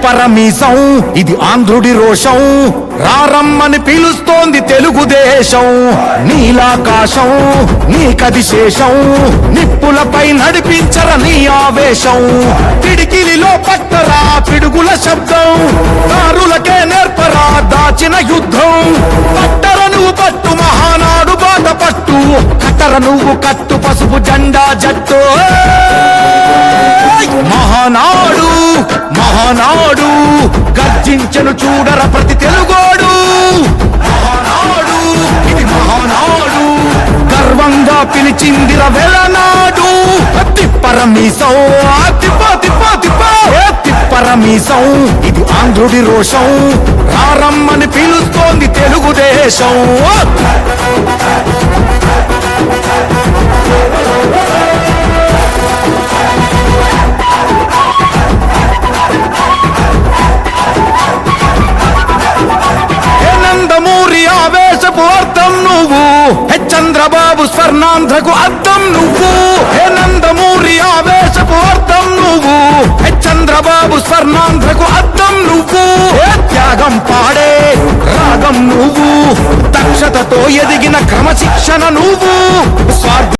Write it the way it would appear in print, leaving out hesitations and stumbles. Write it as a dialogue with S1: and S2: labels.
S1: తిప్పరమీసం ఇది ఆంధ్రుడి రోషం రారమ్మని పిలుస్తోంది తెలుగుదేశం నీలాకాశం నీకది శేషం నిప్పులపై నడిపించర నీ ఆవేశం పిడికిలిలో పట్టరా పిడుగుల శబ్దం దారులకే నేర్పరా దాచిన యుద్ధం పట్టర నువ్వు పట్టు మహానాడు బాట పట్టు కట్టర నువ్వు కట్టు పసుపు జెండా జట్టు మహానాడు మహానాడు గర్జించను చూడర ప్రతి తెలుగోడు మహానాడు ఇది మహానాడు గర్వంగా పిలిచిందిర వెలనాడు తిప్పరమీసం తిప్ప తిప్ప తిప్ప తిప్పరమీసం ఇది ఆంధ్రుడి రోషం రారమ్మని పిలుస్తోంది తెలుగుదేశం ఆవేశపు అర్థం నువ్వు చంద్రబాబు స్వర్ణాంధ్రకు అర్థం నువ్వు నందమూరి ఆవేశపు అర్థం నువ్వు చంద్రబాబు స్వర్ణాంధ్రకు అర్థం నువ్వు త్యాగం పాడే రాగం నువ్వు దక్షతతో ఎదిగిన క్రమశిక్షణ నువ్వు